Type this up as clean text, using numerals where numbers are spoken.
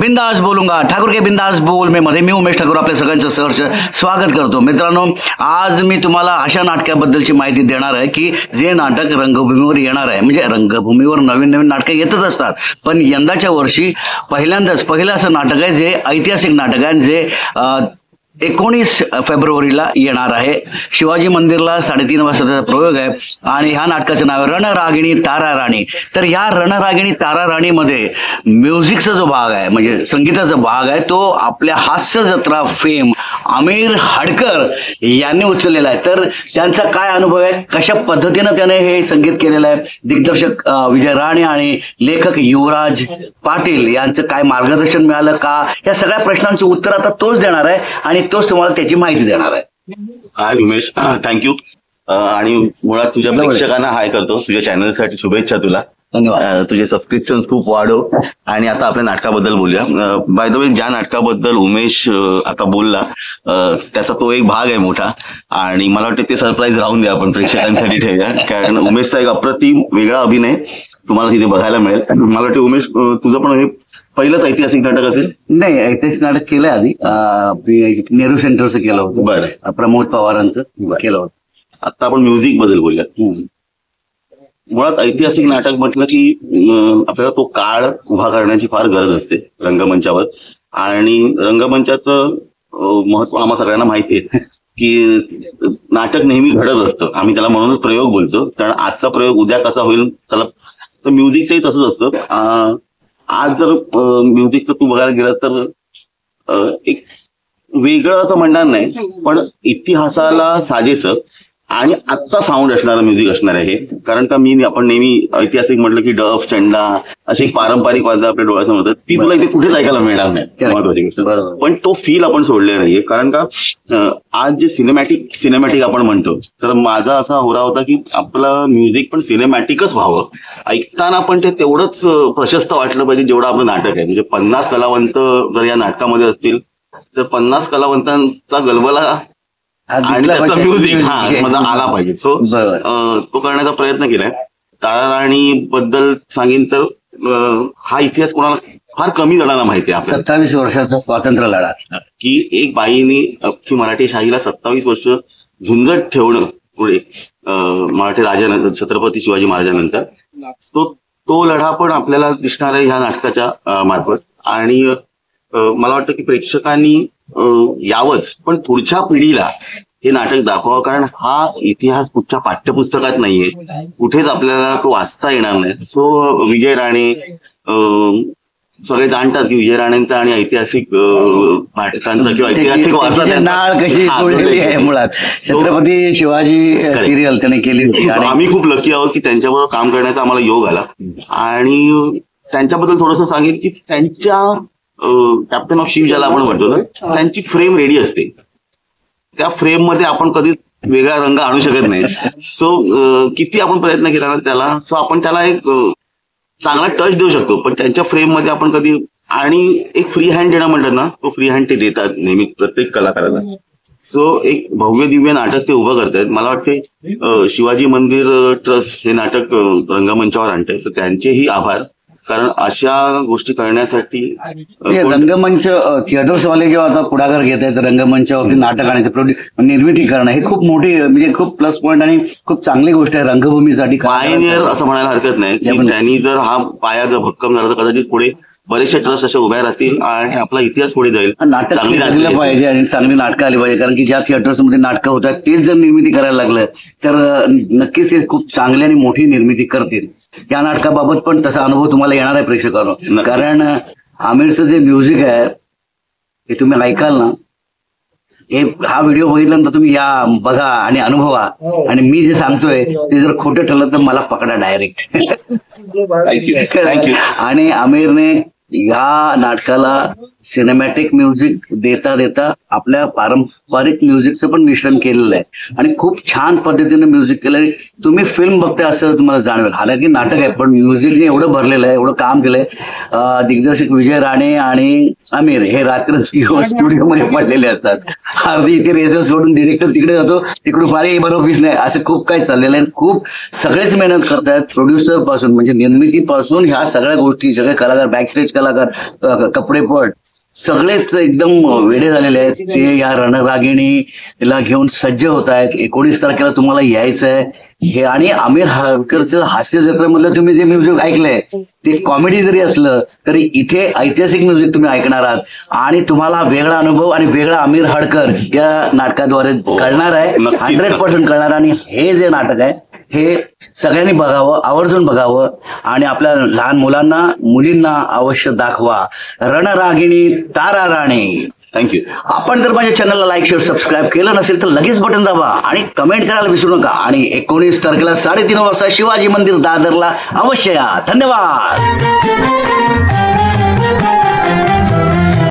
बिंदास बोलूंगा ठाकूर के बिंदास बोल में मध्ये मी उमेश ठाकूर आपल्या सगळ्यांचं सहर्ष स्वागत करतो. मित्रांनो, आज मी तुम्हाला अशा नाटकाबद्दलची माहिती देणार आहे की जे नाटक रंगभूमीवर येणार आहे. म्हणजे रंगभूमीवर नवीन नवीन नाटकं येतच असतात, पण यंदाच्या वर्षी पहिलं असं नाटक आहे जे ऐतिहासिक नाटक आहे, जे 19 फेब्रुवारीला येणार आहे. शिवाजी मंदिरला 3:30 वाजताचा प्रयोग आहे आणि ह्या नाटकाचं नाव आहे रणरागिणी तारा राणी. तर ह्या रणरागिणी तारा राणीमध्ये म्युझिकचा जो भाग आहे, म्हणजे संगीताचा भाग आहे, तो आपल्या हास्य जत्रा फेम आमिर हडकर यांनी उचललेला आहे. तर त्यांचा काय अनुभव आहे, कशा पद्धतीनं त्याने हे संगीत केलेलं आहे, दिग्दर्शक विजय राणे आणि लेखक युवराज पाटील यांचं काय मार्गदर्शन मिळालं का, या सगळ्या प्रश्नांची उत्तर आता तोच देणार आहे आणि तोच तुम्हाला त्याची माहिती देणार आहे. हाय उमेश, थँक्यू. आणि मुळात तुझ्या प्रेक्षकांना हाय करतो. तुझ्या चॅनलसाठी शुभेच्छा तुला. धन्यवाद. तुझे सबस्क्रिप्शन खूप वाढव. आणि आता आपल्या नाटकाबद्दल बोलूया. बाय द वे, ज्या नाटकाबद्दल उमेश आता बोलला त्याचा तो एक भाग आहे मोठा, आणि मला वाटतं ते सरप्राईज राहून द्या आपण प्रेक्षकांसाठी ठेवूया, कारण उमेशचा एक अप्रतिम वेगळा अभिनय तुम्हाला तिथे बघायला मिळेल. मला वाटतं उमेश, तुझं पण हे पहिलंच ऐतिहासिक नाटक असेल? नाही, ऐतिहासिक नाटक केलंय आधी, नेहरू सेंटरचं केलं होतं. बरं. प्रमोद पवारांचं केलं होतं. आता आपण म्युझिक बद्दल बोलूया. मुळात ऐतिहासिक नाटक म्हटलं की आपल्याला तो काळ उभा करण्याची फार गरज असते रंगमंचावर, आणि रंगमंचाचं महत्व आम्हा सगळ्यांना माहिती आहे की नाटक नेहमी घडत असतं. आम्ही त्याला म्हणूनच प्रयोग बोलतो, कारण आजचा प्रयोग उद्या कसा होईल त्याला. तर म्युझिकचंही तसंच असतं. आज जर म्युझिकचं तू बघायला गेलं तर एक वेगळं असं म्हणणार नाही, पण इतिहासाला साजेसं आणि आजचा साऊंड असणारं म्युझिक असणार आहे. कारण का आपण नेहमी ऐतिहासिक म्हटलं की डफ, चंडा अशी एक पारंपरिक वाद्य आपल्या डोळ्यासमोर होतं, ती तुला इथे कुठेच ऐकायला मिळणार नाही, महत्वाची गोष्ट. पण तो फील आपण सोडलेला नाहीये, कारण का आज जे सिनेमॅटिक आपण म्हणतो, तर माझा असा होरा होता की आपलं म्युझिक पण सिनेमॅटिकच व्हावं. ऐकताना पण ते तेवढंच प्रशस्त वाटलं पाहिजे जेवढं आपलं नाटक आहे. म्हणजे 50 कलावंत जर या नाटकामध्ये असतील तर 50 कलावंतांचा गलबला आणि त्याचा म्युझिक आला पाहिजे. सो तो करण्याचा प्रयत्न केलाय. तारा राणी बद्दल सांगेन तर हा इतिहास कोणाला फार कमी जणांना माहिती आहे. 27 वर्षाचा स्वातंत्र्य लढा, की एक बाईने अख्खी मराठी शाहीला 27 वर्ष झुंजत ठेवणं पुढे मराठी राजानंतर, छत्रपती शिवाजी महाराजांनंतर. तो लढा पण आपल्याला दिसणार आहे ह्या नाटकाच्या मार्फत. आणि मला वाटतं की प्रेक्षकांनी यावंच, पण पुढच्या पिढीला हे नाटक दाखवावं, कारण हा इतिहास कुठच्या पाठ्यपुस्तकात नाहीये, कुठेच आपल्याला तो वाचता येणार नाही. सो विजय राणे, सगळे जाणतात की विजय राणेंचा आणि ऐतिहासिक नाटकांचा किंवा ऐतिहासिक वारसा नाळ कशी जोडलेली आहे मुळात. छत्रपती शिवाजी सिरियल त्याने केली होती. आम्ही खूप लकी आहोत की त्यांच्याबरोबर काम करण्याचा आम्हाला योग आला. आणि त्यांच्याबद्दल थोडंसं सांगेन की त्यांच्या कॅप्टन ऑफ शिप ज्याला आपण म्हणतो ना, त्यांची फ्रेम रेडी असते. त्या फ्रेम मध्ये आपण कधीच वेगळा रंग आणू शकत नाही. सो किती आपण प्रयत्न केला ना त्याला, सो आपण त्याला एक चांगला टच देऊ शकतो, पण त्यांच्या फ्रेम मध्ये आपण कधी, आणि एक फ्री हँड देणं म्हणतात ना, तो फ्री हँड ते देतात नेहमीच प्रत्येक कलाकाराला. सो एक भव्य दिव्य नाटक ते उभं करतायत. मला वाटते शिवाजी मंदिर ट्रस्ट हे नाटक रंगमंचावर आणतंय, तर त्यांचेही आभार, कारण अशा गोष्टी करण्यासाठी रंगमंच थिएटर्सवाले जेव्हा आता पुढाकार घेत आहेत रंगमंचावरती नाटक आणायचं, निर्मिती करणं, हे खूप मोठी, म्हणजे खूप प्लस पॉईंट आणि खूप चांगली गोष्ट आहे रंगभूमीसाठी. पायनियर असं म्हणायला हरकत नाही की त्यांनी जर हा पाया जर भक्कम झाला तर कदाचित पुढे बरेचसे ट्रस्ट अशा उभ्या राहतील आणि आपला इतिहास पुढे जाईल. नाटक लागलं पाहिजे आणि चांगली नाटकं आली पाहिजे, कारण की ज्या थिएटर्समध्ये नाटकं होतात तेच जर निर्मिती करायला लागलं तर नक्कीच ते खूप चांगली आणि मोठी निर्मिती करतील. या नाटकाबाबत पण तसा अनुभव तुम्हाला येणार आहे प्रेक्षकांनो, कारण आमिरचं जे म्युझिक आहे हे तुम्ही ऐकाल ना, हा व्हिडिओ बघितल्यानंतर तुम्ही या बघा आणि अनुभवा, आणि मी जे सांगतोय ते जर खोटं ठरलं तर मला पकडा डायरेक्ट. थँक्यू. आणि आमिरने या नाटकाला सिनेमॅटिक म्युझिक देता देता आपल्या पारंपरिक म्युझिकचं पण मिश्रण केलेलं आहे आणि खूप छान पद्धतीने म्युझिक केलंय. तुम्ही फिल्म बघताय असं तुम्हाला जाणवेल. हालाकी नाटक आहे पण म्युझिकने एवढं भरलेलं आहे, एवढं काम केलंय. दिग्दर्शक विजय राणे आणि आमिर हे रात्र स्टुडिओमध्ये पडलेले असतात. अर्धी इथे रेझर सोडून डिरेक्टर तिकडे जातो, तिकडून फार बरोबर नाही, असं खूप काही चाललेलं आहे. खूप सगळेच मेहनत करतायत, प्रोड्युसर पासून म्हणजे निर्मितीपासून ह्या सगळ्या गोष्टी, सगळे कलाकार, बॅकस्टेज कलाकार, कपडेपट सगळेच एकदम वेडे झालेले आहेत. ते या रणरागिणीला घेऊन सज्ज होत आहेत. 19 तारखेला तुम्हाला यायचं आहे हे. आणि आमिर हारकरचं हास्य जत्रेमधलं तुम्ही जे म्युझिक ऐकलंय ते कॉमेडी जरी असलं तरी इथे ऐतिहासिक म्युझिक तुम्ही ऐकणार आहात आणि तुम्हाला वेगळा अनुभव आणि वेगळा आमिर हारकर या नाटकाद्वारे कळणार आहे. 100% कळणार. आणि हे जे नाटक आहे हे सगळ्यांनी बघावं, आवर्जून बघावं आणि आपल्या लहान मुलांना, मुलींना अवश्य दाखवा. रणरागिणी तारा राणी. थँक्यू. आपण जर माझ्या चॅनलला लाईक, शेअर, सबस्क्राईब केलं नसेल तर लगेच बटन दाबा आणि कमेंट करायला विसरू नका. आणि 19 तारखेला 3:30 वाजता शिवाजी मंदिर दादरला अवश्य या. धन्यवाद.